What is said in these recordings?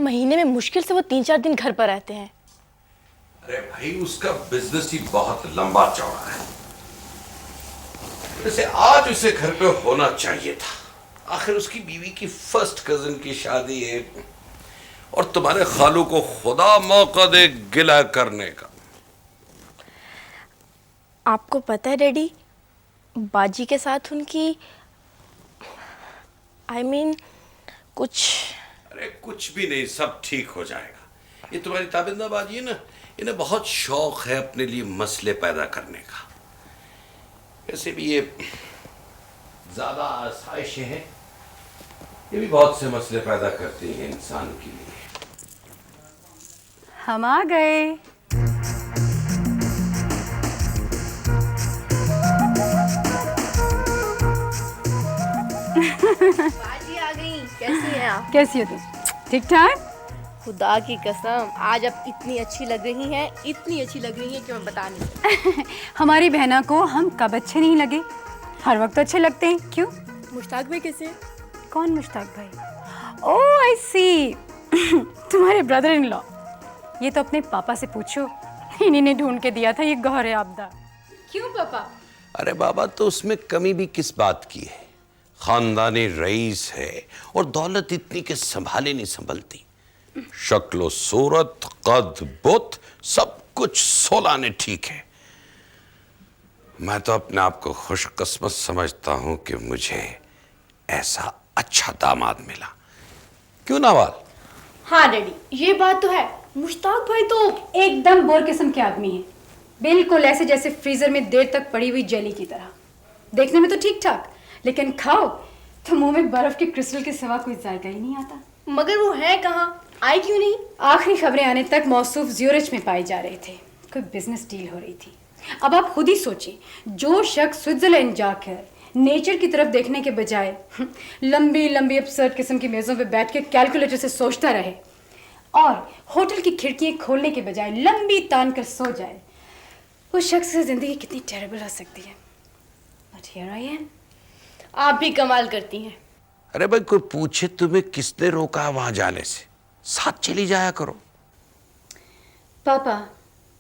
महीने में मुश्किल से वो 3-4 दिन घर पर रहते हैं। अरे भाई, उसका बिजनेस ही बहुत लंबा चौड़ा है। वैसे आज उसे घर पे होना चाहिए था। आखिर उसकी बीवी की फर्स्ट कजिन की शादी है और तुम्हारे खालू को खुदा मौका दे गिला करने का। आपको पता है डैडी, बाजी के साथ उनकी कुछ। अरे कुछ भी नहीं, सब ठीक हो जाएगा। ये तुम्हारी ताबिंदा बाजी है ना, इन्हें बहुत शौक है अपने लिए मसले पैदा करने का। वैसे भी ये ज्यादा आसाइशें हैं, ये भी बहुत से मसले पैदा करती हैं इंसान के लिए। हम आ गए। बाजी आ गई। कैसी हैं आप? कैसी हो तुम? ठीक ठाक। खुदा की कसम, आज आप इतनी अच्छी लग रही हैं, इतनी अच्छी लग रही हैं कि मैं बता नहीं सकती। हमारी बहना को हम कब अच्छे नहीं लगे? हर वक्त अच्छे लगते हैं। क्यों? मुश्ताक भाई कैसे? कौन मुश्ताक भाई? ओह आई सी। तुम्हारे ब्रदर इन लॉ। ये तो अपने पापा से पूछो, इन्हीं ने ढूंढ के दिया था ये गौहरे आपदा। क्यों पापा? अरे बाबा, तो उसमें कमी भी किस बात की है? खानदानी रईस है और दौलत इतनी के संभाले नहीं संभलती। शक्लो सूरत कद बुत सब कुछ 16 ने ठीक है। मैं तो अपने आप को खुशकिस्मत समझता हूं कि मुझे ऐसा अच्छा दामाद मिला। क्यों नावाल? हाँ डैडी, ये बात तो है। मुश्ताक भाई तो एकदम बोर किस्म के आदमी है। बिल्कुल ऐसे जैसे फ्रीजर में देर तक पड़ी हुई जेली की तरह। देखने में तो ठीक ठाक, लेकिन खाओ तो मुंह में बर्फ के क्रिस्टल के सिवा कोई जायका ही नहीं आता। मगर वो है कहाँ? आए क्यों नहीं? आखिरी खबरें आने तक मौसूफ ज्यूरिच में पाए जा रहे थे। कोई बिजनेस डील हो रही थी। अब आप खुद ही सोचिए, जो शख्स स्विट्जरलैंड जाकर नेचर की तरफ देखने के बजाय लंबी लंबी अपसर्ड किस्म की मेज़ों पे बैठ के कैलकुलेटर से सोचता रहे और होटल की खिड़कियां खोलने के बजाय लंबी तान कर सो जाए, उस शख्स की जिंदगी कितनी टेरेबल हो सकती है। But here I am. आप भी कमाल करती हैं। अरे भाई, कोई पूछे तुम्हें किसने रोका वहां जाने से? साथ चली जाया करो। पापा,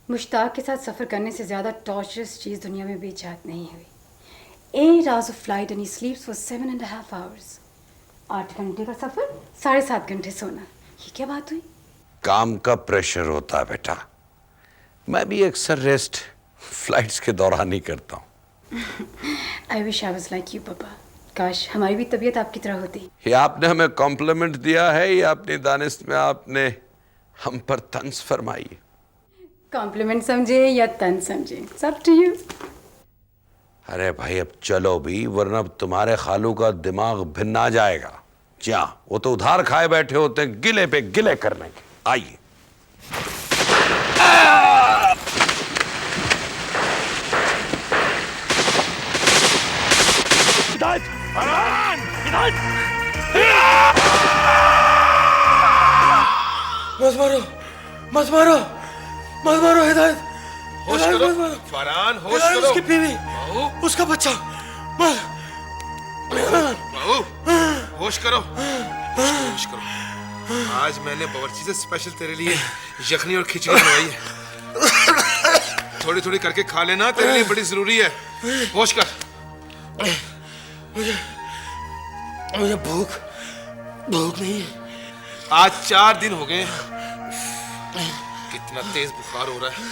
मुश्ताक के साथ सफ़र करने से ज़्यादा टॉर्चरस चीज़ दुनिया में भी इजाद नहीं हुई। 8 hours of flight and he sleeps for 7.5 hours। 8 घंटे का सफ़र, 7.5 घंटे सोना, ये क्या बात हुई? काम का प्रेशर होता है बेटा। मैं भी अक्सर रेस्ट फ्लाइट्स के दौरान ही करता हूँ। I wish I was like you, पापा। काश हमारी भी तबीयत आपकी तरह होती। ये आपने हमें कॉम्प्लीमेंट दिया है या अपनी दानिश में आपने हम पर तंज फरमाई है? कॉम्प्लीमेंट समझे या तंज समझे, सब टू यू। अरे भाई, अब चलो भी, वरना तुम्हारे खालू का दिमाग भिन्न आ जाएगा। क्या वो तो उधार खाए बैठे होते हैं गिले पे गिले करने के। आइए। मत मारो, मत मारो, मत मारो हिदायत। होश हिदायत करो मत मारो। फरहान, होश हिदायत करो। उसकी बीवी, बहू, उसका बच्चा। मत। बहू, होश करो, होश करो। आज मैंने बावर्ची से स्पेशल तेरे लिए यखनी और खिचड़ी बनवाई है। थोड़ी थोड़ी करके खा लेना, तेरे लिए बड़ी जरूरी है। होश कर। मुझे भूख नहीं है। आज 4 दिन हो गए। कितना तेज बुखार हो रहा है,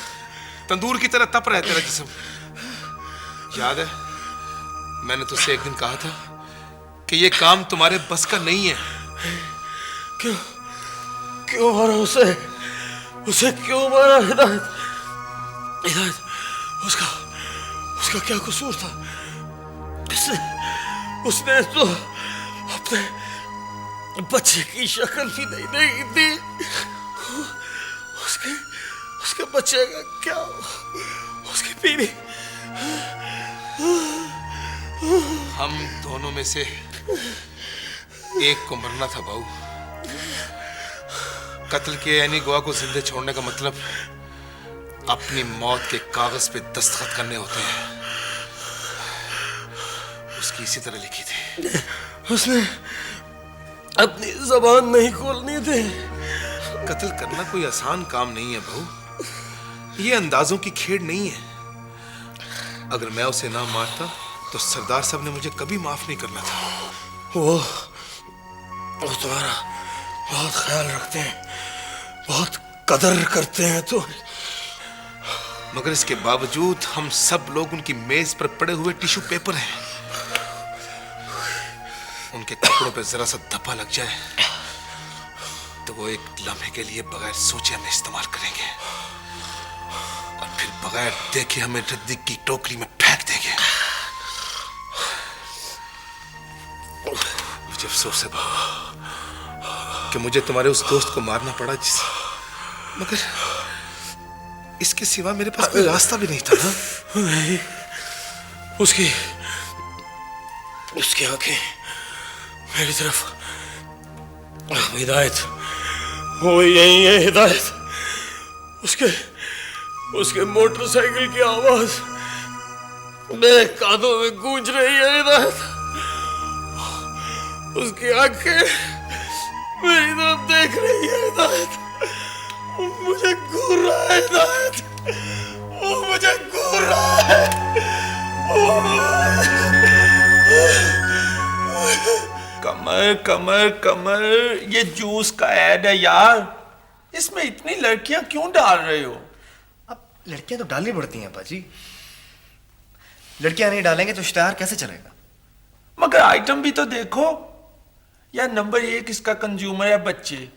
तंदूर की तरह तप रहा है तेरा जिस्म। याद है मैंने तुझसे एक दिन कहा था कि ये काम तुम्हारे बस का नहीं है। क्यों मारा उसे? उसे क्यों मारा हिदायत? हिदायत, उसका क्या कसूर था? उसने तो अपने बच्चे की शक्ल भी नहीं देखी थी। उसके बच्चे का क्या? उसकी बीवी। हम दोनों में से एक को मरना था बाबू। कत्ल के यानी गवाह को जिंदे छोड़ने का मतलब अपनी मौत के कागज पे दस्तखत करने होते हैं। उसकी इसी तरह लिखी थी। उसने अपनी जबान नहीं खोलनी थी। कत्ल करना कोई आसान काम नहीं है बहू। ये अंदाजों की खेड नहीं है। अगर मैं उसे ना मारता तो सरदार साहब ने मुझे कभी माफ नहीं करना था। वो तुम्हारा बहुत ख्याल रखते हैं, बहुत कदर करते हैं। तो मगर इसके बावजूद हम सब लोग उनकी मेज पर पड़े हुए टिश्यू पेपर हैं। उनके कपड़ों पे जरा सा धब्बा लग जाए तो वो एक लम्हे के लिए बगैर सोचे हमें इस्तेमाल करेंगे और फिर बगैर देखे हमें रद्दी की टोकरी में फेंक देंगे। मुझे अफसोस है बाबा कि मुझे तुम्हारे उस दोस्त को मारना पड़ा मगर इसके सिवा मेरे पास कोई रास्ता भी नहीं था ना। नहीं, उसकी आंखें मेरी तरफ। हिदायत, वो यही है हिदायत। उसके मोटरसाइकिल की आवाज मेरे कानों में गूंज रही है हिदायत। उसकी आंखें मेरी तरफ देख रही है हिदायत। मुझे घूर रहा है हिदायत, वो मुझे घूर रहा है। कमर कमर कमर, ये जूस का ऐड है यार। इसमें इतनी लड़कियां क्यों डाल रहे हो? अब लड़कियां तो डालनी पड़ती हैं पाजी। लड़कियां नहीं डालेंगे तो इश्तेहार कैसे चलेगा? मगर आइटम भी तो देखो यार। नंबर 1 इसका कंज्यूमर है बच्चे।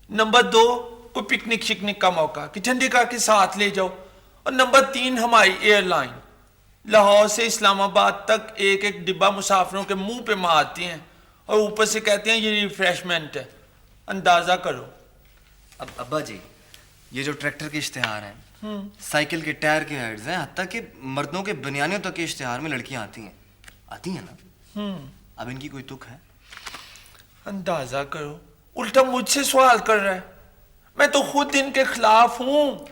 नंबर 2 कोई पिकनिक शिकनिक का मौका कि ठंडी का के साथ ले जाओ। और नंबर 3 हमारी एयरलाइन लाहौर से इस्लामाबाद तक एक एक डिब्बा मुसाफिरों के मुंह पे मारती हैं और ऊपर से कहते हैं ये रिफ्रेशमेंट है। अंदाजा करो। अब अब्बा जी, ये जो ट्रैक्टर के इश्तेहार हैं, साइकिल के टायर के एड्स हैं, हत्ता कि मर्दों के बनियानियों तक के इश्तेहार में लड़कियां आती हैं ना। अब इनकी कोई तुक है? अंदाजा करो। उल्टा मुझसे सवाल कर रहा है। मैं तो खुद इनके खिलाफ हूं।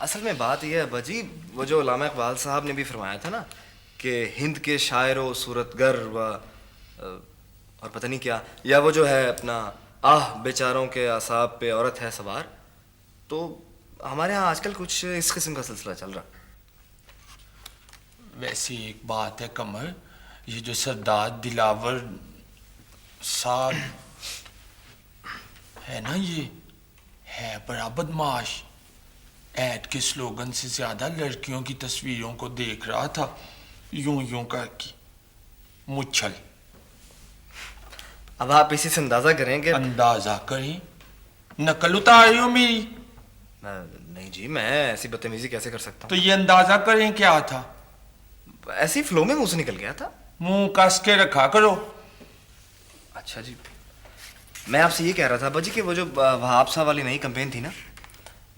असल में बात यह है अब्बा जी, वो जो उल्लामा इकबाल साहब ने भी फरमाया था ना कि हिंद के शायरों सूरतगर व और पता नहीं क्या, या वो जो है अपना आह बेचारों के आसाब पे औरत है सवार, तो हमारे यहाँ आजकल कुछ इस किस्म का सिलसिला चल रहा। वैसे एक बात है कमर, ये जो सरदार दिलावर साहब है ना, ये है बड़ा बदमाश। ऐड के स्लोगन से ज्यादा लड़कियों की तस्वीरों को देख रहा था, यूं यूं करके मुच्छल। अब आप इसी से अंदाजा करें कि अंदाजा करें? नकल उतार रही हो मेरी? नहीं जी, मैं ऐसी बदतमीजी कैसे कर सकता तो ये अंदाजा करें क्या था? हूँ? ऐसी फ्लो में मुंह से निकल गया था। मुंह कस के रखा करो। अच्छा जी, मैं आपसे ये कह रहा था बाजी कि वो जो वहाब साहब वाली नई कैंपेन थी ना,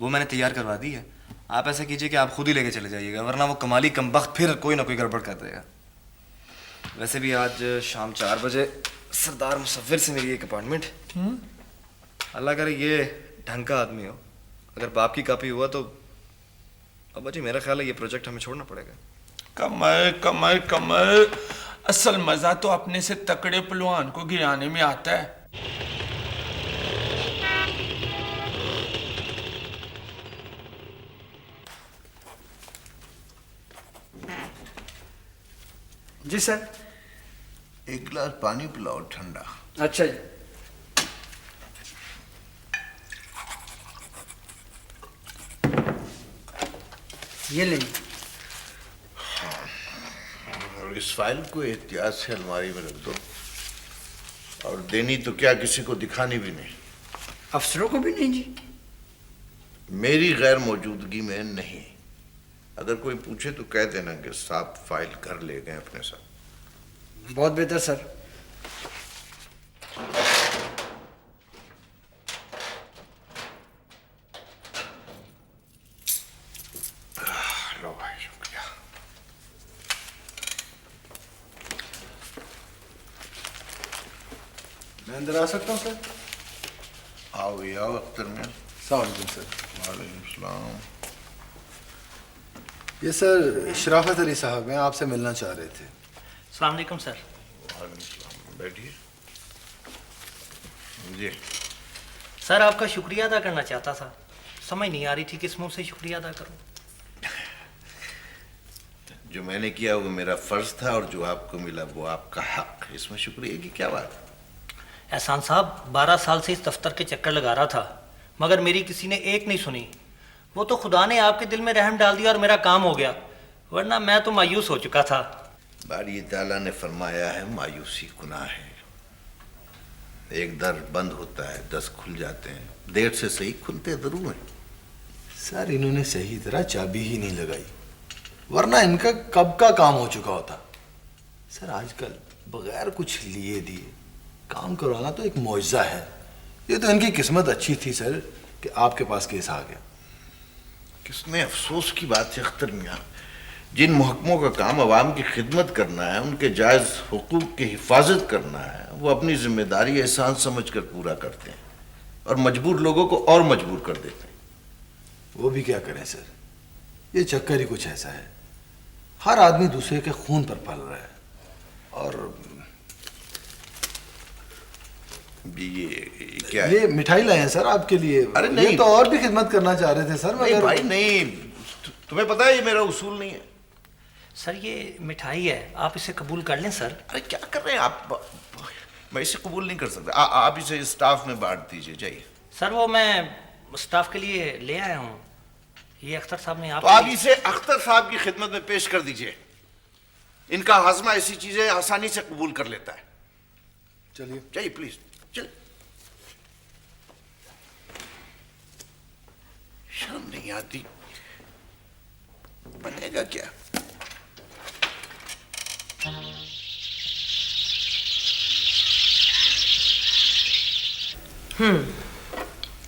वो मैंने तैयार करवा दी है। आप ऐसा कीजिए कि आप खुद ही लेके चले जाइएगा, वरना वो कमाली कमबख्त फिर कोई ना कोई गड़बड़ कर देगा। वैसे भी आज शाम 4 बजे सरदार मुसव्विर से मेरी एक अपॉइंटमेंट। अल्लाह करे ये ढंग का आदमी हो। अगर बाप की कॉपी हुआ तो अब्बा जी मेरा ख्याल है ये प्रोजेक्ट हमें छोड़ना पड़ेगा। कमर कमर कमर, असल मजा तो अपने से तकड़े पहलवान को गिराने में आता है। जी सर। एक गिलास पानी पिलाओ ठंडा। अच्छा जी। ये लेंगे। और इस फाइल को एहतियात से अलमारी में रख दो, और देनी तो क्या किसी को दिखानी भी नहीं। अफसरों को भी नहीं जी? मेरी गैर मौजूदगी में नहीं। अगर कोई पूछे तो कह देना कि साहब फाइल घर ले गए अपने साथ। बहुत बेहतर सर। लो भाई, शुक्रिया। मैं अंदर आ सकता हूँ सर? आओ ये आओ अख्तर में। सलाम सर। वालेकुम सलाम। ये सर शराफत अली साहब हैं, आपसे मिलना चाह रहे थे। अस्सलाम वालेकुम सर। वालेकुम सलाम, बैठिए। जी सर आपका शुक्रिया अदा करना चाहता था, समझ नहीं आ रही थी किस मुंह से शुक्रिया अदा करूं। जो मैंने किया वो मेरा फर्ज था और जो आपको मिला वो आपका हक। इसमें शुक्रिया की क्या बात है? एहसान साहब 12 साल से इस दफ्तर के चक्कर लगा रहा था, मगर मेरी किसी ने एक नहीं सुनी। वो तो खुदा ने आपके दिल में रहम डाल दिया और मेरा काम हो गया, वरना मैं तो मायूस हो चुका था। बारी ताला ने फरमाया है मायूसी गुनाह है। एक दर बंद होता है 10 खुल जाते हैं, देर से सही खुलते जरूर हैं। सर इन्होंने सही तरह चाबी ही नहीं लगाई, वरना इनका कब का काम हो चुका होता। सर आजकल बगैर कुछ लिए दिए काम करवाना तो एक मौजज़ा है। ये तो इनकी किस्मत अच्छी थी सर कि आपके पास केस आ गया। किसमें अफसोस की बात है अख्तर मियाँ, जिन महकमों का काम अवाम की खिदमत करना है, उनके जायज़ हुकूक की हिफाजत करना है, वो अपनी जिम्मेदारी एहसान समझ कर पूरा करते हैं और मजबूर लोगों को और मजबूर कर देते हैं। वो भी क्या करें सर, ये चक्कर ही कुछ ऐसा है। हर आदमी दूसरे के खून पर पल रहा है। और ये क्या है? ये मिठाई लाए हैं सर आपके लिए। अरे नहीं, ये तो और भी खिदमत करना चाह रहे थे सर, नहीं मगर भाई नहीं, तुम्हें पता है ये मेरा उसूल नहीं है। सर ये मिठाई है, आप इसे कबूल कर लें सर। अरे क्या कर रहे हैं आप? मैं इसे कबूल नहीं कर सकता। आप इसे स्टाफ में बांट दीजिए, जाइए। सर वो मैं स्टाफ के लिए ले आया हूँ, ये अख्तर साहब ने तो आप इसे अख्तर साहब की खिदमत में पेश कर दीजिए। इनका हाजमा ऐसी चीजें आसानी से कबूल कर लेता है। चलिए जाइए प्लीज, चलिए। शर्म नहीं आती, बनेगा क्या?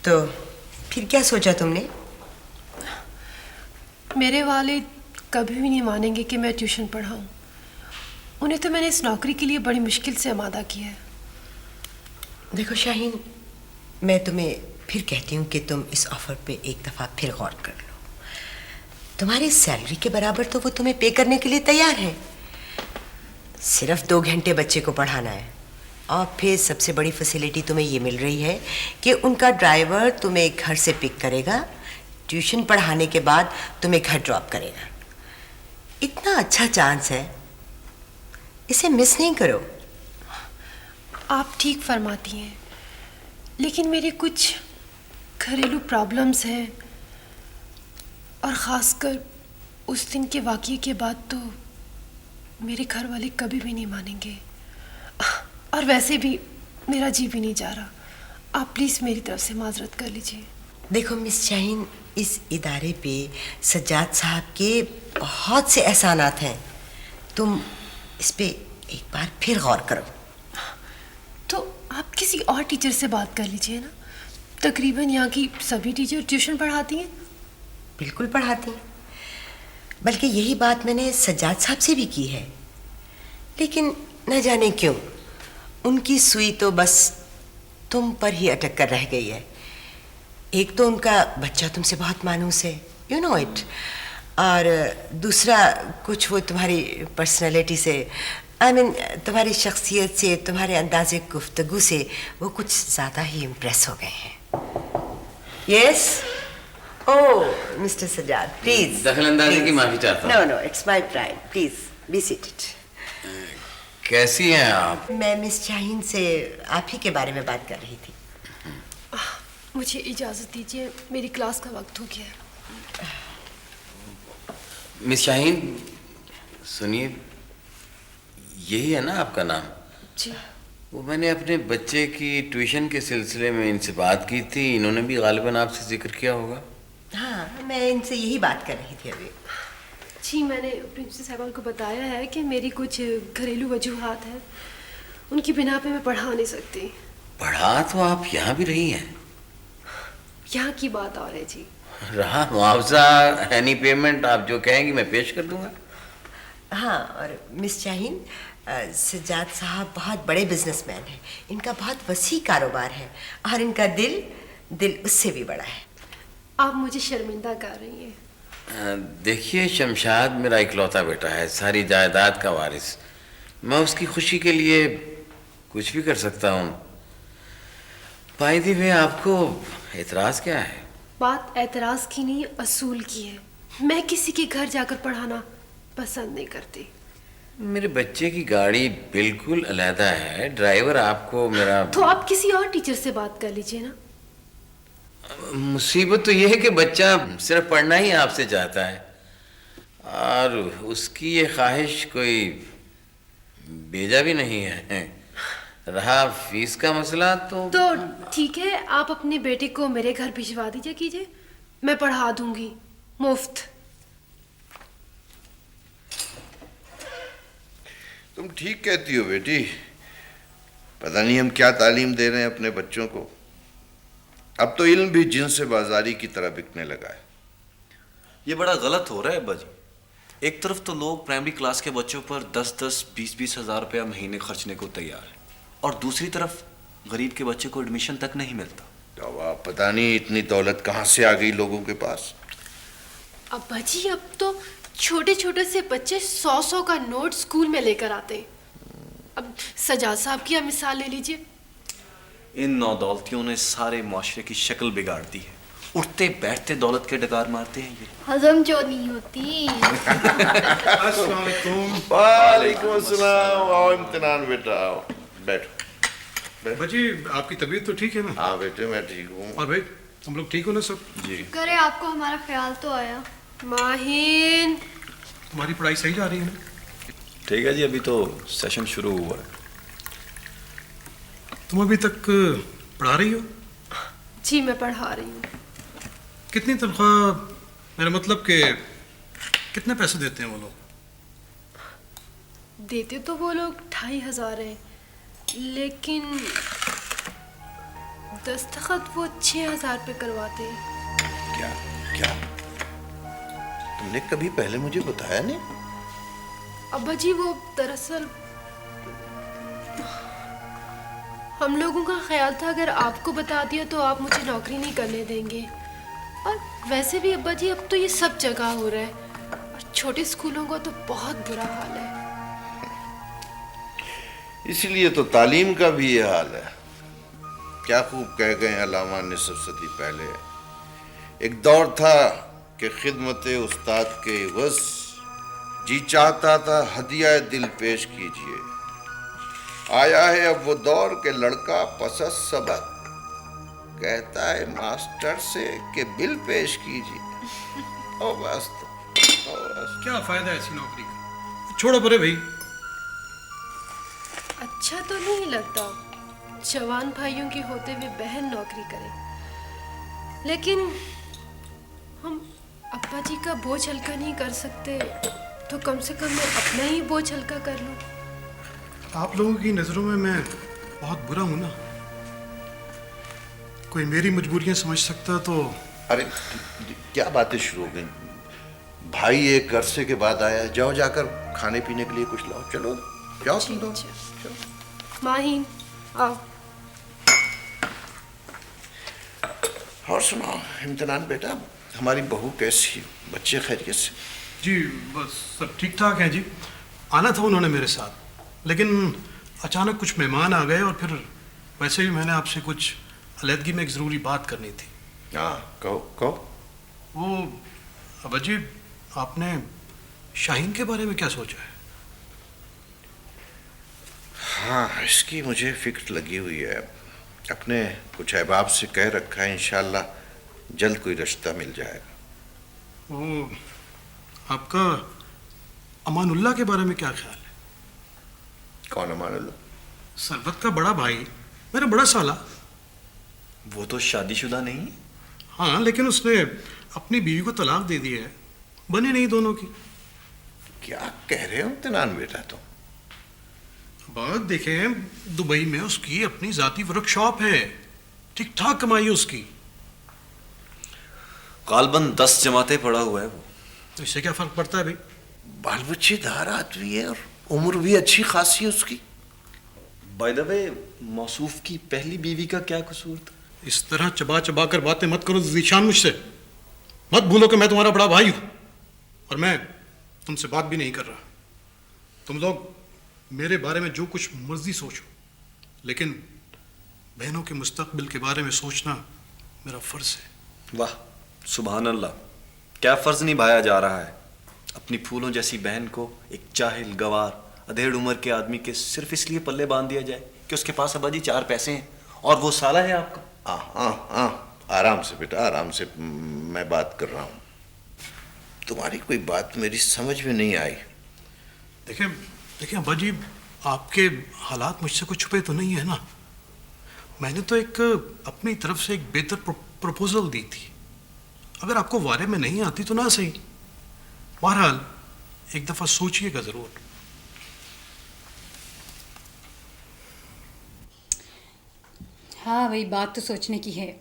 तो फिर क्या सोचा तुमने? मेरे वालिद कभी भी नहीं मानेंगे कि मैं ट्यूशन पढ़ाऊं। उन्हें तो मैंने इस नौकरी के लिए बड़ी मुश्किल से आमादा किया है। देखो शाहीन, मैं तुम्हें फिर कहती हूँ कि तुम इस ऑफर पे एक दफ़ा फिर गौर कर लो। तुम्हारी सैलरी के बराबर तो वो तुम्हें पे करने के लिए तैयार है। सिर्फ 2 घंटे बच्चे को पढ़ाना है और फिर सबसे बड़ी फैसिलिटी तुम्हें ये मिल रही है कि उनका ड्राइवर तुम्हें घर से पिक करेगा, ट्यूशन पढ़ाने के बाद तुम्हें घर ड्रॉप करेगा। इतना अच्छा चांस है, इसे मिस नहीं करो। आप ठीक फरमाती हैं, लेकिन मेरे कुछ घरेलू प्रॉब्लम्स हैं और ख़ासकर उस दिन के वाक़ये के बाद तो मेरे घर वाले कभी भी नहीं मानेंगे। और वैसे भी मेरा जी भी नहीं जा रहा। आप प्लीज़ मेरी तरफ से माजरत कर लीजिए। देखो मिस शाहीन, इस इदारे पे सज्जाद साहब के बहुत से एहसानात हैं। तुम इस पे एक बार फिर गौर करो। तो आप किसी और टीचर से बात कर लीजिए ना। तकरीबन यहाँ की सभी टीचर ट्यूशन पढ़ाती हैं। बिल्कुल पढ़ाती हैं, बल्कि यही बात मैंने सज्जाद साहब से भी की है, लेकिन न जाने क्यों उनकी सुई तो बस तुम पर ही अटक कर रह गई है। एक तो उनका बच्चा तुमसे बहुत मानूस है, यू नो इट, और दूसरा कुछ वो तुम्हारी पर्सनैलिटी से, आई मीन तुम्हारी शख्सियत से, तुम्हारे अंदाज़े गुफ्तगू से वो कुछ ज़्यादा ही इम्प्रेस हो गए हैं। Yes, oh mister Sajjad, please. दखलंदाजी की माफी चाहता हूँ। No no, it's my pride, please be seated. कैसी हैं आप? मैं मिस शाहीन से आप ही के बारे में बात कर रही थी। मुझे इजाज़त दीजिए, मेरी क्लास का वक्त हो गया है। मिस शाहीन सुनिए, यही है ना आपका नाम? जी। वो मैंने अपने बच्चे की ट्यूशन के सिलसिले में इनसे बात की थी, इन्होंने भी गालिबन आपसे जिक्र किया होगा। हाँ, मैं इनसे यही बात कर रही थी अभी। जी, मैंने प्रिंसिपल साहब को बताया है कि मेरी कुछ घरेलू वजूहात हैं, उनकी बिना पे मैं पढ़ा नहीं सकती। पढ़ा तो आप यहाँ भी रही हैं। यहाँ की बात और है जी। रहा मुआवजा, एनी पेमेंट आप जो कहेंगी मैं पेश कर दूंगा। हाँ, और मिस शाहीन, सज्जाद साहब बहुत बड़े बिजनेसमैन हैं। इनका बहुत वसी कारोबार है और इनका दिल उससे भी बड़ा है। आप मुझे शर्मिंदा कर रही हैं। देखिए, शमशाद मेरा इकलौता बेटा है, सारी जायदाद का वारिस। मैं उसकी खुशी के लिए कुछ भी कर सकता हूँ, बाय द वे, आपको एतराज क्या है? बात एतराज की नहीं, असूल की है। मैं किसी के घर जाकर पढ़ाना पसंद नहीं करती। मेरे बच्चे की गाड़ी बिल्कुल अलहदा है, ड्राइवर आपको मेरा... तो आप किसी और टीचर से बात कर लीजिए ना। मुसीबत तो यह है कि बच्चा सिर्फ पढ़ना ही आपसे चाहता है, और उसकी ये ख्वाहिश कोई बेजा भी नहीं है। रहा फीस का मसला तो ठीक है, आप अपने बेटे को मेरे घर भिजवा दीजिए कीजिए, मैं पढ़ा दूंगी मुफ्त। तुम ठीक कहती हो बेटी। पता नहीं हम क्या तालीम दे रहे हैं अपने बच्चों को। अब तो इल्म भी जिनसे बाजारी की तरह बिकने लगा है। ये बड़ा गलत हो रहा है अब्बा जी। एक तरफ तो लोग प्राइमरी क्लास के बच्चों पर 10-10, 20-20 हज़ार रुपया महीने खर्चने को तैयार है, और दूसरी तरफ गरीब के बच्चे को एडमिशन तक नहीं मिलता। तो अब पता नहीं इतनी दौलत कहाँ से आ गई लोगों के पास। अब्बा जी, अब तो छोटे छोटे से बच्चे 100-100 का नोट स्कूल में लेकर आते हैं। अब सजाद साहब की आप मिसाल ले लीजिए। इन नौदौलतियों ने सारे माशरे की शक्ल बिगाड़ दी है। उठते बैठते दौलत के डकार मारते हैं ये। हजम जो नहीं होती। अस्सलाम वालेकुम अस्सलाम। आओ इम्तिनान बेटा, आओ बैठो। बाजी, आपकी तबीयत तो ठीक है ना? हाँ बेटे, मैं ठीक हूँ। और भाई हम लोग ठीक हो ना सब? जी। करे आपको हमारा ख्याल तो आया। माहिन, तुम्हारी पढ़ाई सही जा रही है ना? ठीक है जी, अभी तो सेशन शुरू हुआ है। तुम अभी तक पढ़ा रही हो? जी मैं पढ़ा रही हूँ। कितनी तनख्वाह, मेरा मतलब कि कितने पैसे देते हैं वो लोग? देते तो वो लोग 2500 है, लेकिन दस्तखत वो 6000 पे करवाते हैं। क्या क्या तुमने कभी पहले मुझे बताया नहीं? अब्बा जी, वो दरअसल हम लोगों का ख्याल था अगर आपको बता दिया तो आप मुझे नौकरी नहीं करने देंगे। और वैसे भी अब्बा जी, अब तो ये सब जगह हो रहा है, और छोटे स्कूलों का तो बहुत बुरा हाल है। इसलिए तो तालीम का भी ये हाल है। क्या खूब कह गए अल्लामा निसफ सदी पहले, एक दौर था कि खिदमत उस्ताद के इवज़ जी चाहता था हदिया दिल पेश कीजिए। आया है अब वो दौर के लड़का पसस सबक कहता है मास्टर से कि बिल पेश कीजिए। ओ बस क्या फायदा ऐसी नौकरी का? छोड़ो परे भाई। अच्छा तो नहीं लगता जवान भाइयों की होते हुए बहन नौकरी करे, लेकिन हम अब्बा जी का बोझ हल्का नहीं कर सकते, तो कम से कम मैं अपना ही बोझ हल्का कर लूं। आप लोगों की नज़रों में मैं बहुत बुरा हूं ना? कोई मेरी मजबूरियां समझ सकता तो। अरे क्या बातें शुरू हो गई। भाई एक अरसे के बाद आया, जाओ जाकर खाने पीने के लिए कुछ लाओ। चलो जाओ तुम लोग। माहिन आओ। और सुनाओ इम्तिनान बेटा, हमारी बहू कैसी, बच्चे खैरियत से? जी बस सब ठीक ठाक है जी। आना था उन्होंने मेरे साथ, लेकिन अचानक कुछ मेहमान आ गए, और फिर वैसे भी मैंने आपसे कुछ अलहदगी में एक ज़रूरी बात करनी थी। हाँ कहो कहो। वो अब्बा जी, आपने शाहीन के बारे में क्या सोचा है? हाँ, इसकी मुझे फिक्र लगी हुई है। अपने कुछ अहबाब से कह रखा है, इंशाल्लाह जल्द कोई रिश्ता मिल जाएगा। वो आपका अमानुल्लाह के बारे में क्या ख्याल है? कौन अमानुल्लाह? सरबत का बड़ा भाई, मेरा बड़ा साला। वो तो शादीशुदा नहीं है। हाँ, लेकिन उसने अपनी बीवी को तलाक दे दी है, बने नहीं दोनों की। क्या कह रहे हो इम्तिनान बेटा तुम? बात देखें, दुबई में उसकी अपनी जाती वर्कशॉप है, ठीक ठाक कमाई है उसकी। गालबन 10 जमातें पड़ा हुआ है वो। तो इससे क्या फर्क पड़ता है भाई? बाल बच्चे दार आदमी है, और उम्र भी अच्छी खासी है उसकी। बाय द वे, मौसूफ की पहली बीवी का क्या कसूर था? इस तरह चबा चबा कर बातें मत करो ज़ीशान मुझसे। मत भूलो कि मैं तुम्हारा बड़ा भाई हूं, और मैं तुमसे बात भी नहीं कर रहा। तुम लोग मेरे बारे में जो कुछ मर्जी सोचो, लेकिन बहनों के मुस्तकबिल के बारे में सोचना मेरा फ़र्ज़ है। वाह, सुभान अल्लाह, क्या फ़र्ज़ निभाया जा रहा है। अपनी फूलों जैसी बहन को एक जाहिल, गवार, अधेड़ उम्र के आदमी के सिर्फ इसलिए पल्ले बांध दिया जाए कि उसके पास अब्बाजी 4 पैसे हैं और वो साला है आपका। आराम से बेटा, आराम से, मैं बात कर रहा हूँ। तुम्हारी कोई बात मेरी समझ में नहीं आई। देखिए अब्बा जी, आपके हालात मुझसे कुछ छुपे तो नहीं है ना। मैंने तो एक अपनी तरफ से एक बेहतर प्रपोजल दी थी। अगर आपको वारे में नहीं आती तो ना सही, बहरहाल एक दफ़ा सोचिएगा ज़रूर। हाँ, वही बात तो सोचने की है,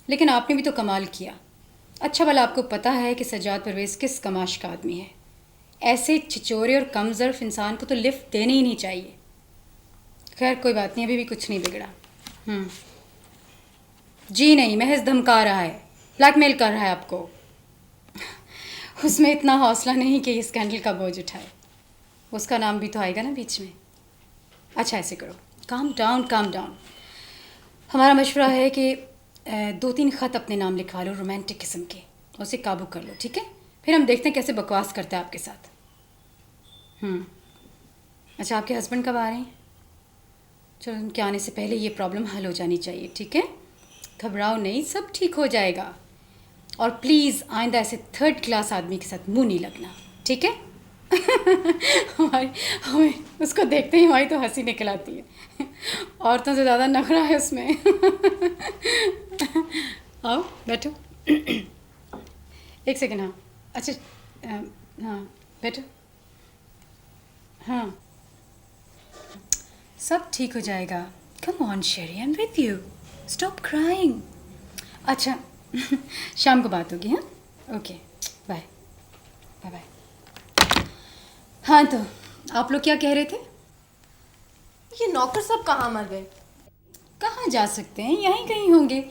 लेकिन आपने भी तो कमाल किया। अच्छा भला आपको पता है कि सज्जाद परवेज़ किस कमाश का आदमी है। ऐसे छिचोरे और कमज़र्फ इंसान को तो लिफ्ट देनी ही नहीं चाहिए। खैर कोई बात नहीं, अभी भी कुछ नहीं बिगड़ा। जी नहीं, महज धमका रहा है, ब्लैकमेल कर रहा है आपको। उसमें इतना हौसला नहीं कि इस स्कैंडल का बोझ उठाए। उसका नाम भी तो आएगा ना बीच में। अच्छा ऐसे करो, काम डाउन। हमारा मशवरा है कि 2-3 ख़त अपने नाम लिखवा लो रोमांटिक किस्म के, उसे काबू कर लो, ठीक है? फिर हम देखते हैं कैसे बकवास करता है आपके साथ। अच्छा, आपके हस्बैंड कब आ रहे हैं? चलो, उनके आने से पहले ये प्रॉब्लम हल हो जानी चाहिए, ठीक है? घबराओ नहीं, सब ठीक हो जाएगा। और प्लीज़ आइंदा ऐसे 3rd क्लास आदमी के साथ मुंह नहीं लगना, ठीक है? हमें उसको देखते ही हमारी तो हंसी निकल आती है। औरतों से ज़्यादा नखरा है उसमें। आओ बैठो। एक सेकेंड। हाँ अच्छा, हाँ बैठो। हाँ सब ठीक हो जाएगा। Come on Sheri, I am with you, stop crying. अच्छा शाम को बात होगी। हाँ ओके, बाय बाय बाय। हाँ तो आप लोग क्या कह रहे थे? ये नौकर सब कहाँ मर गए? कहाँ जा सकते हैं, यहीं कहीं होंगे।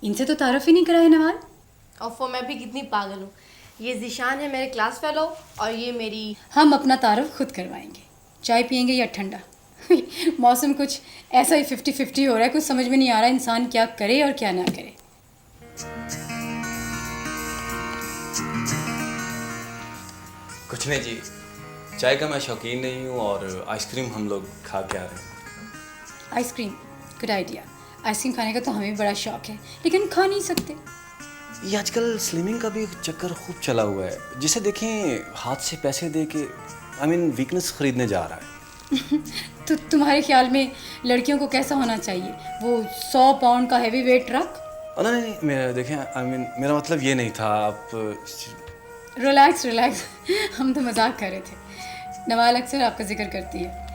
इनसे तो तारुफ ही नहीं कराए नवाल। और वो मैं भी कितनी पागल हूँ। ये ज़िशान है मेरे क्लास फेलो और ये मेरी। हम अपना तारुफ खुद करवाएंगे। चाय पियेंगे या ठंडा? मौसम कुछ ऐसा ही 50-50 हो रहा है, कुछ समझ में नहीं आ रहा इंसान क्या करे और क्या ना करे। कुछ नहीं जी, चाय का मैं शौकीन नहीं हूँ और आइसक्रीम हम लोग खा के आ रहे हैं। Ice cream, good idea. आइसक्रीम खाने का तो हमें भी बड़ा शौक है, लेकिन खा नहीं सकते। ये आजकल स्लिमिंग का भी एक चक्कर खूब चला हुआ है। जिसे देखें हाथ से पैसे दे के वीकनेस खरीदने जा रहा है। तो तुम्हारे ख्याल में लड़कियों को कैसा होना चाहिए? वो 100 पाउंड का हैवी वेट रख? नहीं, मैं देखें मेरा मतलब ये नहीं था। आप रिलैक्स रिलैक्स। हम तो मजाक कर रहे थे। नवाल अक्सर आपका जिक्र करती है।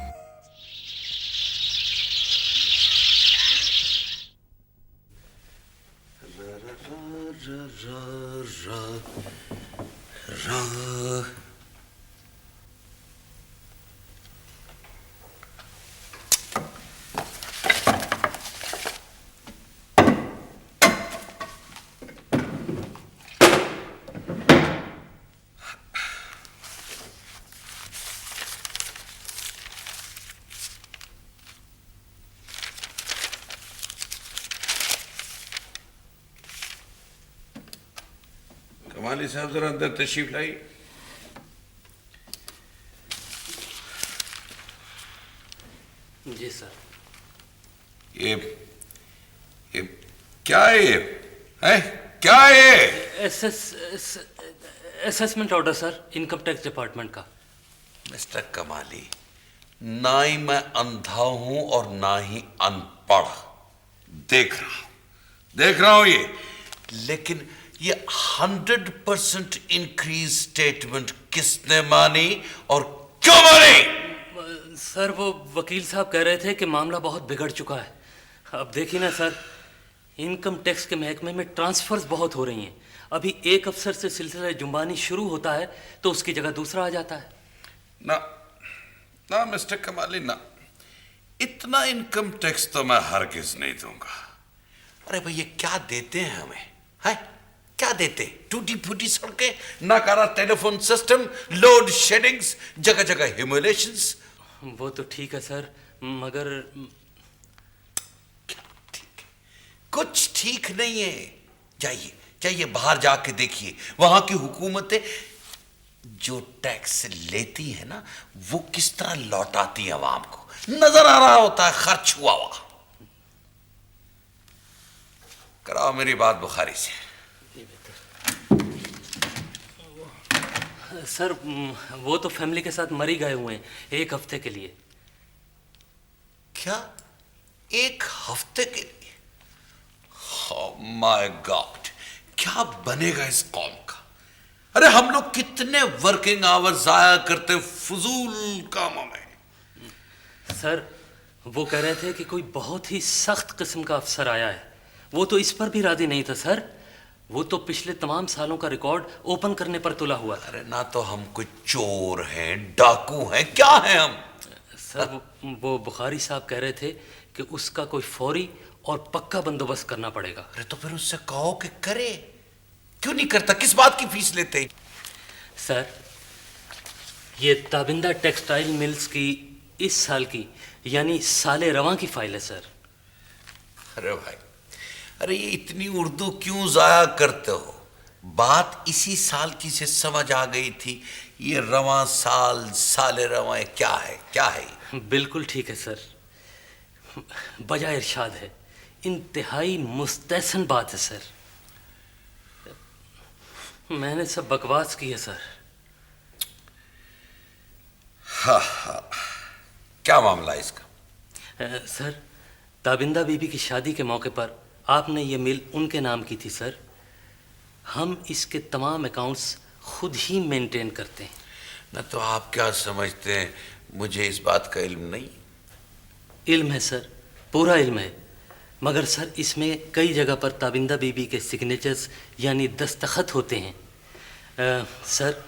कमाली साहब जरा अंदर तशरीफ लाई। जी सर। ये क्या है? ये है क्या है? Assessment order sir, income tax department का। मिस्टर कमाली, ना ही मैं अंधा हूं और ना ही अनपढ़। देख रहा हूं ये, लेकिन ये 100% इंक्रीज स्टेटमेंट किसने मानी और क्यों मानी? सर वो वकील साहब कह रहे थे कि मामला बहुत बिगड़ चुका है। अब देखिए ना सर, इनकम टैक्स के महकमे में ट्रांसफर्स बहुत हो रही हैं। अभी एक अफसर से सिलसिला जुम्बानी शुरू होता है तो उसकी जगह दूसरा आ जाता है। ना मिस्टर कमाली, ना, इतना इनकम टैक्स तो मैं हरगिज नहीं दूंगा। अरे भैया क्या देते हैं हमें? है क्या देते? टूटी फूटी सड़कें, नाकारा टेलीफोन सिस्टम, लोड शेडिंग्स, जगह जगह ह्यूमिलेशंस। वो तो ठीक है सर, मगर क्या कुछ ठीक नहीं है। जाइए जाइए, बाहर जाके देखिए, वहां की हुकूमतें जो टैक्स लेती है ना, वो किस तरह लौटाती है आवाम को, नजर आ रहा होता है खर्च हुआ हुआ। कराओ मेरी बात बुखारी से। सर वो तो फैमिली के साथ मरी गए हुए हैं 1 हफ्ते के लिए। क्या 1 हफ्ते के लिए? माय गॉड, क्या बनेगा इस कौम का? अरे हम लोग कितने वर्किंग आवर्स जाया करते हैं फजूल कामों में। सर वो कह रहे थे कि कोई बहुत ही सख्त किस्म का अफसर आया है, वो तो इस पर भी राजी नहीं था सर। वो तो पिछले तमाम सालों का रिकॉर्ड ओपन करने पर तुला हुआ। अरे ना तो हम कोई चोर हैं, डाकू हैं, क्या हैं हम? सर वो बुखारी साहब कह रहे थे कि उसका कोई फौरी और पक्का बंदोबस्त करना पड़ेगा। अरे तो फिर उससे कहो कि करे, क्यों नहीं करता? किस बात की फीस लेते हैं? सर ये ताबिंदा टेक्सटाइल मिल्स की इस साल की यानी साले रवां की फाइल है सर। अरे भाई, अरे ये इतनी उर्दू क्यों जाया करते हो? बात इसी साल की से समझ आ गई थी। ये रवां साल, साले रवां क्या है, क्या है? बिल्कुल ठीक है सर, बजाय इरशाद है, इंतहाई मुस्तहसन बात है सर। मैंने सब बकवास की है सर। हाँ, क्या मामला है इसका? सर ताबिंदा बीबी की शादी के मौके पर आपने ये मिल उनके नाम की थी सर। हम इसके तमाम अकाउंट्स खुद ही मेंटेन करते हैं। न तो आप क्या समझते हैं मुझे इस बात का इल्म नहीं? इल्म है सर, पूरा इल्म है, मगर सर इसमें कई जगह पर ताबिंदा बीबी के सिग्नेचर्स यानी दस्तखत होते हैं। सर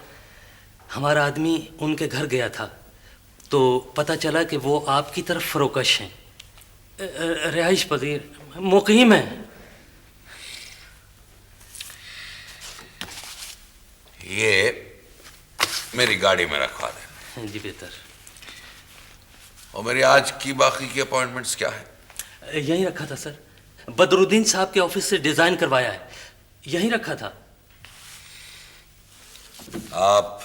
हमारा आदमी उनके घर गया था तो पता चला कि वो आपकी तरफ फरोकश हैं, रिहाइश पजीर मुकीम है। ये मेरी गाड़ी में रखवा दें। जी बेहतर। और मेरी आज की बाकी की अपॉइंटमेंट्स क्या है? यहीं रखा था सर, बदरुद्दीन साहब के ऑफिस से डिजाइन करवाया है, यहीं रखा था। आप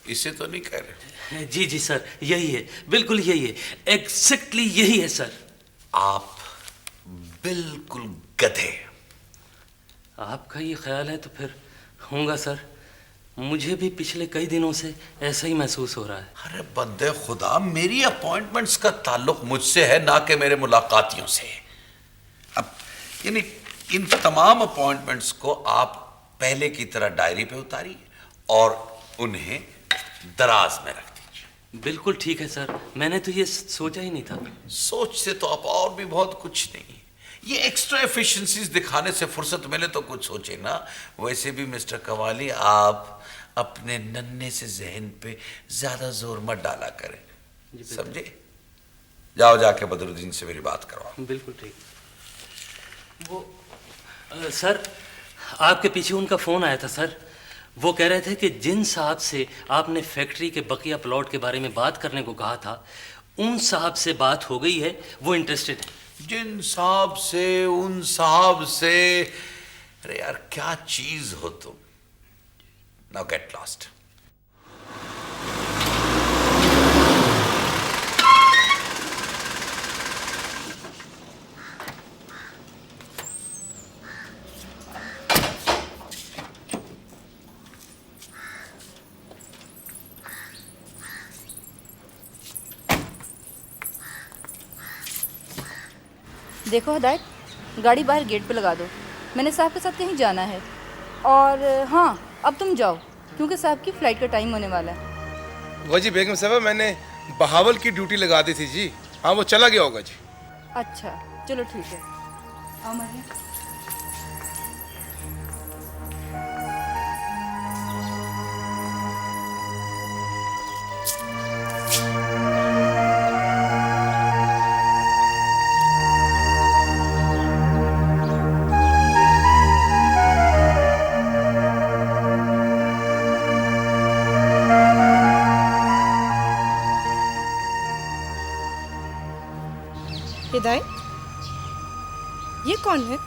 इसे तो नहीं कह रहे? जी जी सर, यही है, बिल्कुल यही है, एग्जैक्टली यही है सर। आप बिल्कुल गधे। आपका ये ख्याल है तो फिर होगा सर, मुझे भी पिछले कई दिनों से ऐसा ही महसूस हो रहा है। अरे बंदे खुदा, मेरी अपॉइंटमेंट्स का ताल्लुक मुझसे है, ना कि मेरे मुलाकातियों से। अब यानी इन तमाम अपॉइंटमेंट्स को आप पहले की तरह डायरी पे उतारिए और उन्हें दराज में रख दीजिए। बिल्कुल ठीक है सर, मैंने तो ये सोचा ही नहीं था। सोचते तो आप और भी बहुत कुछ नहीं, ये एक्स्ट्रा एफिशिएंसीज दिखाने से फुर्सत मिले तो कुछ सोचे ना। वैसे भी मिस्टर कवाली, आप अपने नन्हे से जहन पे ज्यादा जोर मत डाला करें, समझे? जाओ जाके बदरुद्दीन से मेरी बात करवाओ। बिल्कुल ठीक। वो सर आपके पीछे उनका फोन आया था सर, वो कह रहे थे कि जिन साहब से आपने फैक्ट्री के बकिया प्लॉट के बारे में बात करने को कहा था, उन साहब से बात हो गई है, वो इंटरेस्टेड है। जिन साहब से, उन साहब से, अरे यार क्या चीज हो तुम। Now get lost. देखो हदायत, गाड़ी बाहर गेट पे लगा दो, मैंने साहब के साथ कहीं जाना है। और हाँ, अब तुम जाओ क्योंकि साहब की फ़्लाइट का टाइम होने वाला है। वो जी बेगम साहब, मैंने बहावल की ड्यूटी लगा दी थी जी। हाँ, वो चला गया होगा जी। अच्छा चलो ठीक है, आओ मरियम। हिदायत, ये कौन है?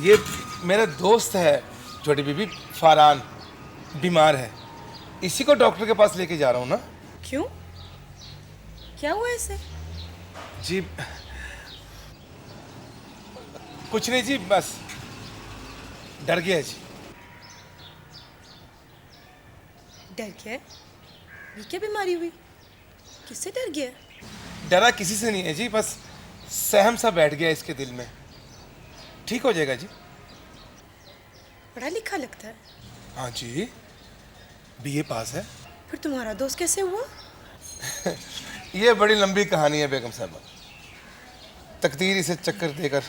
ये मेरा दोस्त है छोटी बीबी, फारान, बीमार है। इसी को डॉक्टर के पास लेके जा रहा हूँ ना। क्यों? क्या हुआ ऐसे? जी कुछ नहीं जी, बस डर गया जी। डर गया? ये क्या बीमारी हुई? किससे डर गया? डरा किसी से नहीं है जी, बस सहम सा बैठ गया इसके दिल में। ठीक हो जाएगा जी। पढ़ा लिखा लगता है। हाँ जी, बीए पास है। फिर तुम्हारा दोस्त कैसे हुआ? ये बड़ी लंबी कहानी है बेगम साहबा। तकदीर इसे चक्कर देकर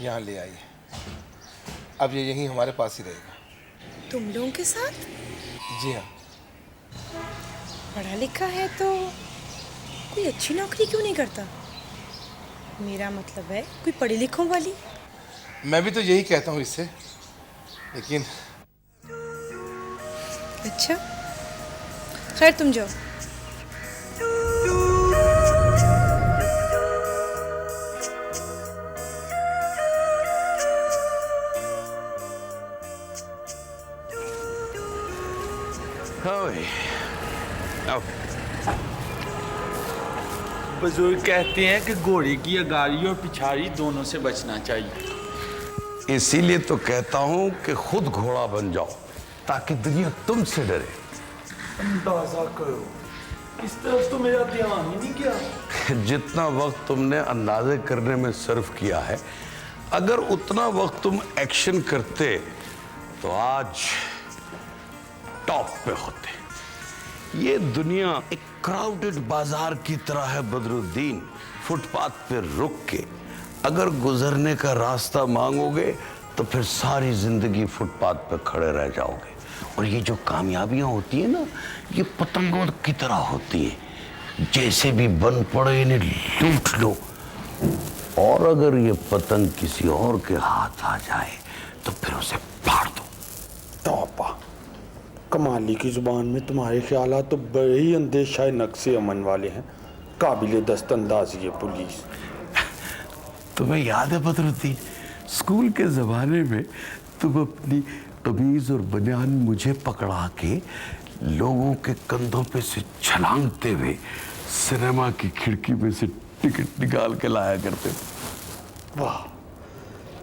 यहाँ ले आई है। अब ये यहीं हमारे पास ही रहेगा। तुम लोगों के साथ? जी हाँ। पढ़ा लिखा है तो कोई अच्छी नौकरी क्यों नहीं करता? मेरा मतलब है कोई पढ़े लिखों वाली। मैं भी तो यही कहता हूँ इससे, लेकिन अच्छा, खैर तुम जाओ। आओ। बुजुर्ग कहते हैं कि घोड़े की अगाड़ी और पिछाड़ी दोनों से बचना चाहिए। इसीलिए तो कहता हूं कि खुद घोड़ा बन जाओ ताकि दुनिया तुमसे डरे। अंदाजा करो, इस तरफ तो मेरा ध्यान ही नहीं गया। जितना वक्त तुमने अंदाजे करने में सर्व किया है, अगर उतना वक्त तुम एक्शन करते तो आज टॉप पे होते। ये दुनिया एक क्राउडेड बाजार की तरह है बदरुद्दीन। फुटपाथ पे रुक के अगर गुजरने का रास्ता मांगोगे तो फिर सारी जिंदगी फुटपाथ पे खड़े रह जाओगे। और ये जो कामयाबियां होती है ना, ये पतंगों की तरह होती है, जैसे भी बन पड़े इन्हें लूट लो। और अगर ये पतंग किसी और के हाथ आ जाए तो फिर उसे फाड़ दो। तौबा, कमाली की जुबान में तुम्हारे ख्यालात तो बड़े ही अंदेशाए नक्शे अमन वाले हैं। काबिले दस्तंदाजी है पुलिस। तुम्हें याद है बदरुद्दीन, स्कूल के ज़माने में तुम अपनी कमीज़ और बनियान मुझे पकड़ा के लोगों के कंधों पे से छलांगते हुए सिनेमा की खिड़की में से टिकट निकाल के लाया करते। वाह,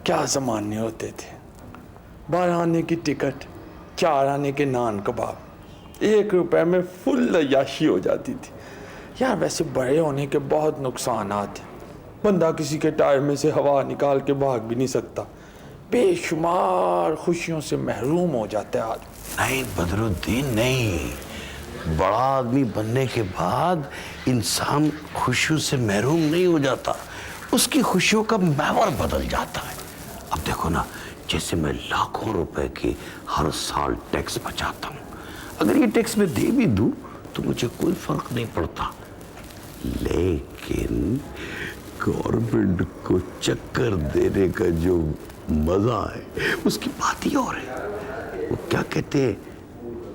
क्या ज़माने होते थे। 12 आने की टिकट, 4 आने के नान कबाब, 1 रुपए में फुल अय्याशी हो जाती थी। यार वैसे बड़े होने के बहुत नुकसानात हैं। बंदा किसी के टायर में से हवा निकाल के भाग भी नहीं सकता। बेशुमार खुशियों से महरूम हो जाते हैं आदमी। नहीं बदरुद्दीन नहीं, बड़ा आदमी बनने के बाद इंसान खुशियों से महरूम नहीं हो जाता, उसकी खुशियों का महवर बदल जाता है। अब देखो ना, जैसे मैं लाखों रुपए के हर साल टैक्स बचाता हूँ, अगर ये टैक्स मैं दे भी दूँ तो मुझे कोई फर्क नहीं पड़ता। लेकिन गवर्नमेंट को चक्कर देने का जो मजा है उसकी बात ही और है। वो क्या कहते हैं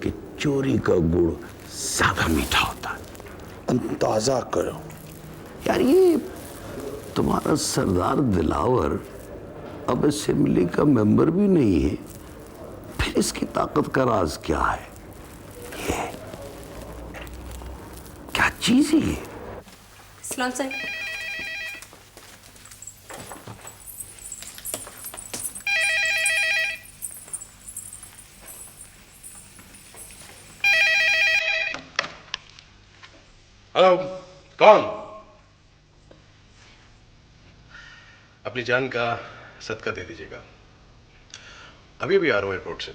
कि चोरी का गुड़ ज्यादा मीठा होता है। अंदाजा करो यार, ये तुम्हारा सरदार दिलावर अब असेंबली का मेंबर भी नहीं है, फिर इसकी ताकत का राज क्या है? ये क्या चीज है ये? सलाम साहब। हेलो, कौन? अपनी जान का सदका दे दीजिएगा। अभी अभी आ रहा हूं एयरपोर्ट से,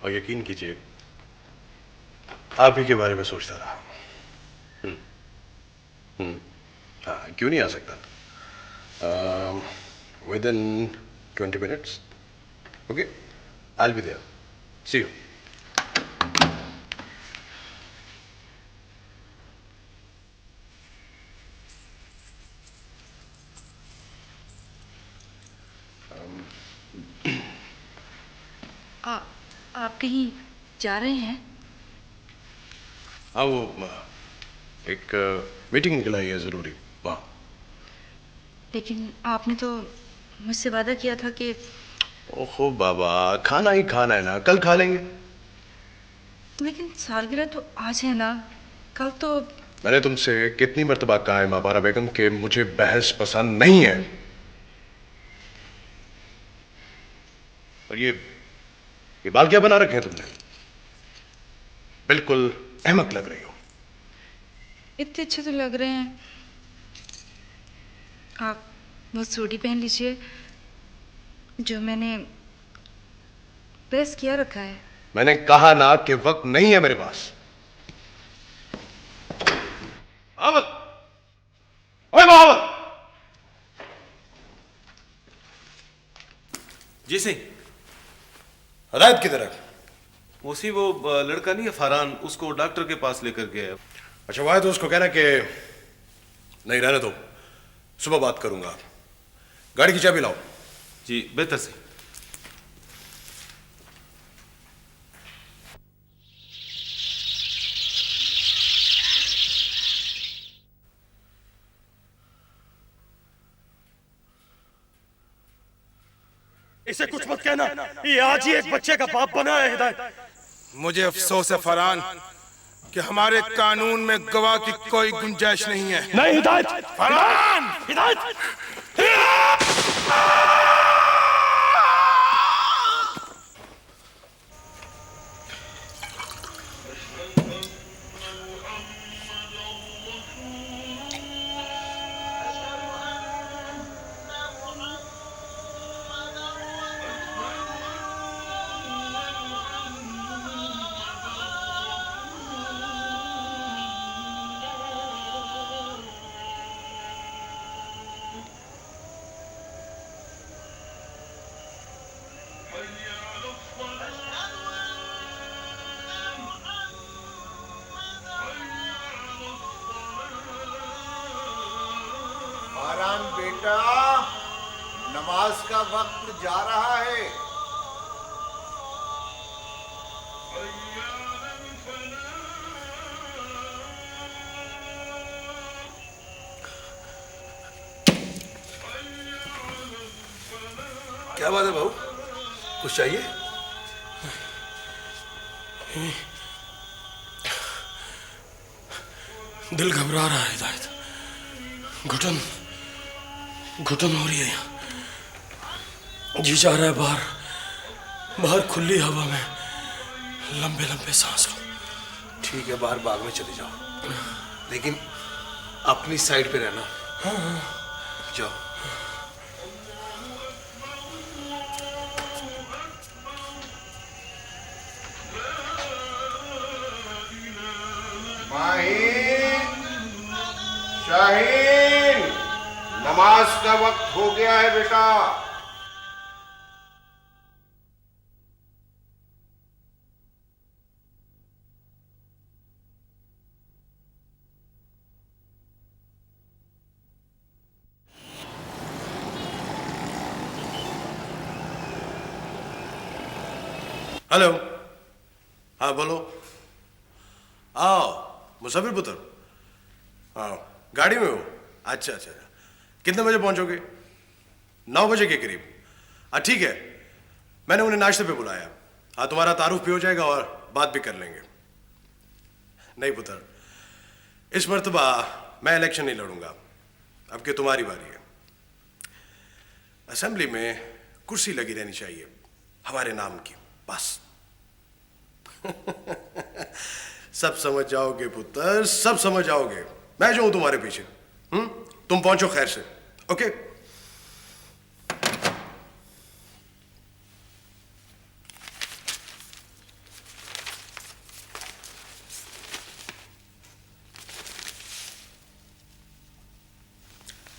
और यकीन कीजिए आप ही के बारे में सोचता रहा। हाँ, क्यों नहीं आ सकता? Within 20 minutes. Okay, I will be there. See you. आप कहीं जा रहे हैं? हाँ वो एक मीटिंग निकला है ज़रूरी वहाँ। लेकिन आपने तो मुझसे वादा किया था कि ओहो बाबा, खाना ही खाना है ना, कल खा लेंगे। लेकिन सालगिरह तो आज है ना, कल तो। मैंने तुमसे कितनी मर्तबा कहा है मापारा बेगम कि मुझे बहस पसंद नहीं है। और ये बाल क्या बना रखे हैं तुमने? बिल्कुल अहमक लग रही हो। इतने अच्छे तो लग रहे हैं। आप वो सूडी पहन लीजिए जो मैंने प्रेस किया रखा है। मैंने कहा ना कि वक्त नहीं है मेरे पास। महावत, ओए महावत! जी सिंह। हदायत की तरफ। उसी वो लड़का नहीं है फरहान, उसको डॉक्टर के पास लेकर गया। अच्छा वो है तो उसको कहना कि नहीं रहने दो, सुबह बात करूंगा। गाड़ी की चाबी लाओ। जी बेहतर से। इसे कुछ मत कहना, ये आज ही एक बच्चे का बाप बना है हिदायत। मुझे अफसोस है फरहान कि हमारे कानून में गवाह की कोई गुंजाइश नहीं है। नहीं हिदायत, फरहान! हिदायत! फरहान बेटा, नमाज का वक्त जा रहा है। क्या बात है भाऊ, कुछ चाहिए? दिल घबरा रहा है हिदायत, घुटन घुटन हो रही है यहाँ। जी चाह रहा है बाहर बाहर खुली हवा में लंबे लंबे सांस लो। ठीक है, बाहर बाग में चले जाओ, लेकिन अपनी साइड पे रहना। हाँ। जाओ। माहीन, शाहीन, नमाज का वक्त हो गया है बेटा। हेलो, हाँ बोलो। आओ मुसाफिर पुत्र। हाँ गाड़ी में हो? अच्छा अच्छा, कितने बजे पहुंचोगे? 9 बजे के करीब। हाँ ठीक है, मैंने उन्हें नाश्ते पे बुलाया। हाँ तुम्हारा तारुफ भी हो जाएगा और बात भी कर लेंगे। नहीं पुत्र, इस मर्तबा मैं इलेक्शन नहीं लड़ूंगा, अब कि तुम्हारी बारी है। असेंबली में कुर्सी लगी रहनी चाहिए हमारे नाम की, बस। सब समझ जाओगे पुत्र, सब समझ जाओगे। मैं जो हूं तुम्हारे पीछे। तुम पहुंचो खैर से। ओके?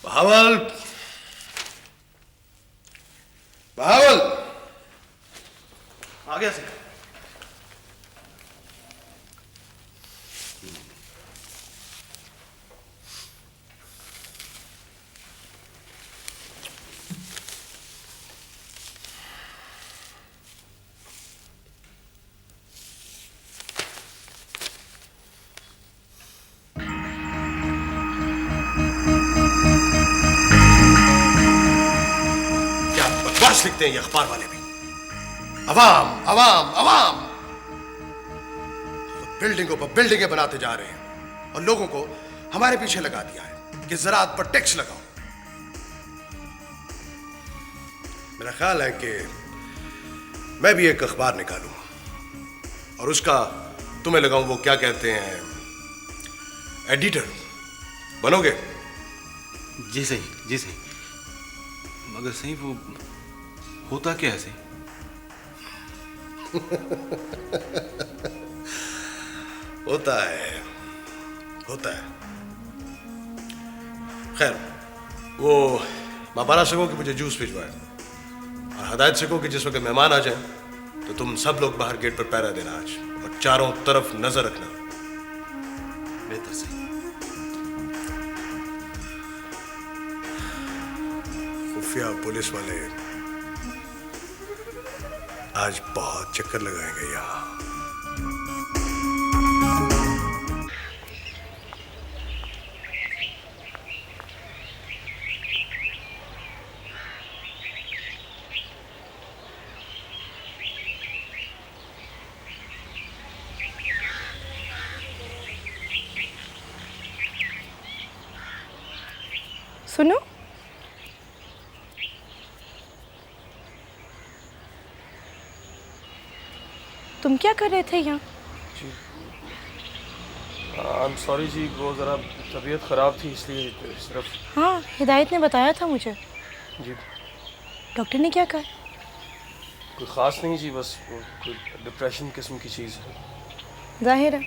बहावल, बहावल आ गया सिंह। बकवास लिखते हैं ये अखबार वाले भी। अवाम अवाम अवाम, बिल्डिंगों पर बिल्डिंगें बनाते जा रहे हैं और लोगों को हमारे पीछे लगा दिया है कि ज़राअत पर टैक्स लगाओ। मेरा ख्याल है कि मैं भी एक अखबार निकालूं और उसका तुम्हें लगाऊं, वो क्या कहते हैं, एडिटर बनोगे? जी सही, जी सही। मगर सही वो होता क्या है सही? होता है, होता है। खैर, वो मापारा से कहो कि मुझे जूस भिजवाए और हदायत से कहो कि जिस वक्त मेहमान आ जाए तो तुम सब लोग बाहर गेट पर पहरा देना आज, और चारों तरफ नजर रखना। बेहतर सही। खुफिया पुलिस वाले आज बहुत चक्कर लगाएंगे यहाँ। सुनो, तुम क्या कर रहे थे यहाँ? आई एम सॉरी जी, वो ज़रा तबीयत ख़राब थी इसलिए सिर्फ। हाँ, हिदायत ने बताया था मुझे। जी। डॉक्टर ने क्या कहा? कोई ख़ास नहीं जी, बस कोई डिप्रेशन किस्म की चीज़ है। जाहिर है,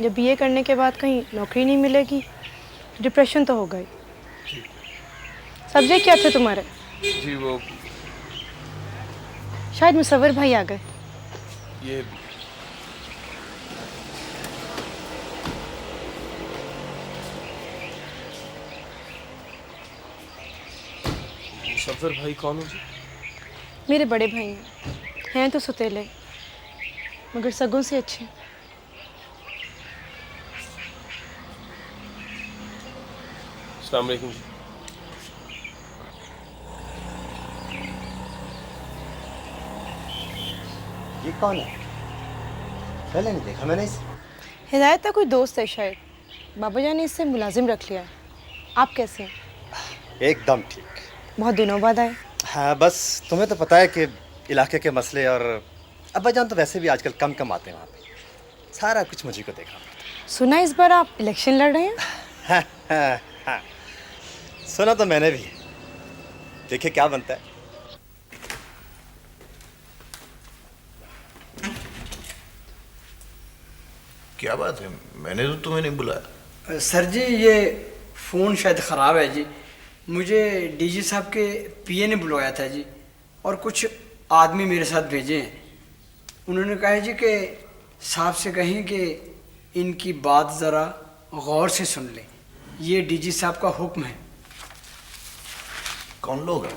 जब बीए करने के बाद कहीं नौकरी नहीं मिलेगी तो डिप्रेशन तो होगा ही। सब्जेक्ट क्या थे तुम्हारे? जी वो शायद मुसव्विर भाई आ गए। ये मुसव्विर भाई कौन हो जी? मेरे बड़े भाई हैं तो सुतेले, मगर सगों से अच्छे। अस्सलाम वालेकुम जी। ये कौन है? पहले नहीं देखा मैंने इसे। हिदायत का कोई दोस्त है शायद, बाबा जान ने इससे मुलाजिम रख लिया है। आप कैसे हैं? एकदम ठीक। बहुत दिनों बाद आए। हाँ, बस तुम्हें तो पता है कि इलाके के मसले, और अब्बा जान तो वैसे भी आजकल कम कम आते हैं वहाँ पे। सारा कुछ मुझे को देखा। सुना इस बार आप इलेक्शन लड़ रहे हैं? हाँ, सुना तो मैंने भी। देखिए क्या बनता है। क्या बात है? मैंने तो तुम्हें नहीं बुलाया। सर जी, ये फ़ोन शायद ख़राब है जी। मुझे डीजी साहब के पीए ने बुलवाया था जी, और कुछ आदमी मेरे साथ भेजे हैं। उन्होंने कहा है जी कि साहब से कहें कि इनकी बात ज़रा गौर से सुन लें। ये डीजी साहब का हुक्म है। कौन लोग हैं?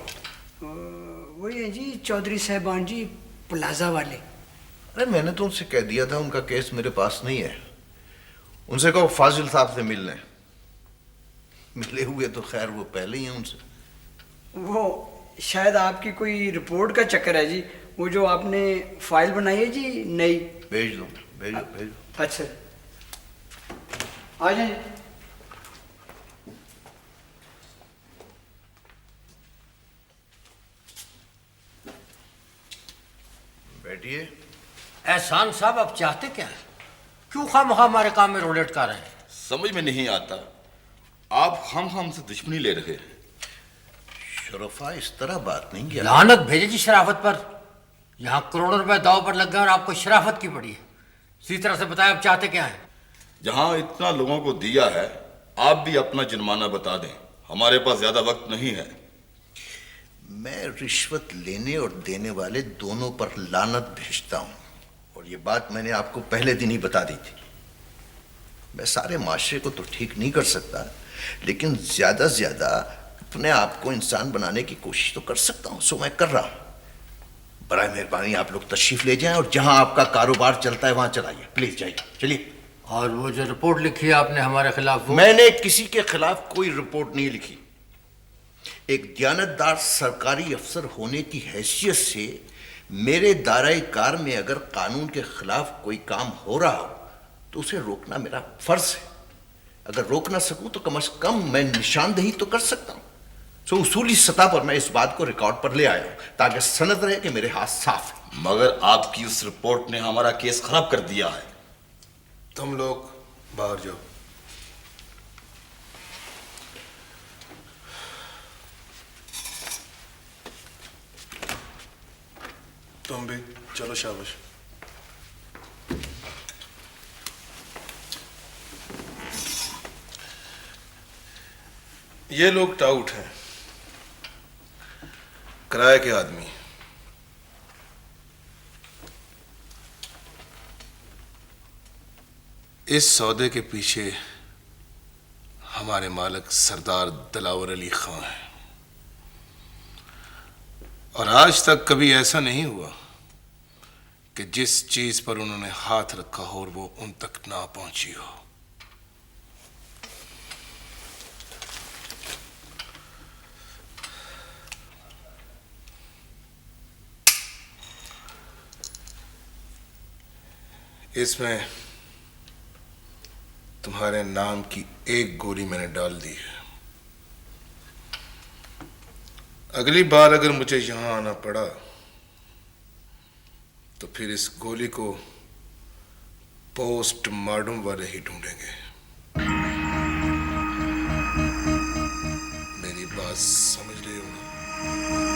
वही है जी, चौधरी साहबान जी, प्लाजा वाले। अरे मैंने तो उनसे कह दिया था, उनका केस मेरे पास नहीं है। उनसे कहो फाजिल साहब से मिल लें। मिले हुए तो खैर वो पहले ही हैं उनसे। वो शायद आपकी कोई रिपोर्ट का चक्कर है जी। वो जो आपने फाइल बनाई है जी नई, भेज दो, भेजो भेजो। अच्छा आ जाइए। बैठिए। एहसान साहब, अब चाहते क्या है? क्यों खामखा हमारे काम में रोल अटका रहे हैं? समझ में नहीं आता, आप हमसे दुश्मनी ले रहे हैं। शरफा इस तरह बात नहीं किया। लानत भेजे जी शराफत पर। यहाँ करोड़ों रुपए दाव पर लग गए और आपको शराफत की पड़ी है। इसी तरह से बताएं, अब चाहते क्या है? जहां इतना लोगों को दिया है, आप भी अपना जुर्माना बता दें। हमारे पास ज्यादा वक्त नहीं है। मैं रिश्वत लेने और देने वाले दोनों पर लानत भेजता हूं, और ये बात मैंने आपको पहले दिन ही बता दी थी। मैं सारे माशरे को तो ठीक नहीं कर सकता, लेकिन ज्यादा से ज्यादा अपने आप को इंसान बनाने की कोशिश तो कर सकता हूं। सो मैं कर रहा हूं। बराए मेहरबानी आप लोग तशरीफ ले जाएं और जहां आपका कारोबार चलता है वहां चलाइए। प्लीज जाइए, चलिए। और वो जो रिपोर्ट लिखी है आपने हमारे खिलाफ, मैंने किसी के खिलाफ कोई रिपोर्ट नहीं लिखी। एक दयानतदार सरकारी अफसर होने की हैसियत से मेरे दायरे कार में अगर कानून के खिलाफ कोई काम हो रहा हो तो उसे रोकना मेरा फर्ज है। अगर रोक ना सकूं तो कम से कम मैं निशानदेही तो कर सकता हूं। तो उसूली सतह पर मैं इस बात को रिकॉर्ड पर ले आया हूं ताकि सनद रहे कि मेरे हाथ साफ है। मगर आपकी उस रिपोर्ट ने हमारा केस खराब कर दिया है। तुम लोग बाहर जाओ। तुम भी चलो, शाबाश। ये लोग टाउट हैं, किराए के आदमी। इस सौदे के पीछे हमारे मालिक सरदार दिलावर अली खां हैं, और आज तक कभी ऐसा नहीं हुआ कि जिस चीज पर उन्होंने हाथ रखा हो और वो उन तक ना पहुंची हो। इसमें तुम्हारे नाम की एक गोली मैंने डाल दी है। अगली बार अगर मुझे यहां आना पड़ा तो फिर इस गोली को पोस्टमार्टम वाले ही ढूंढेंगे। मेरी बात समझ रहे हो ना?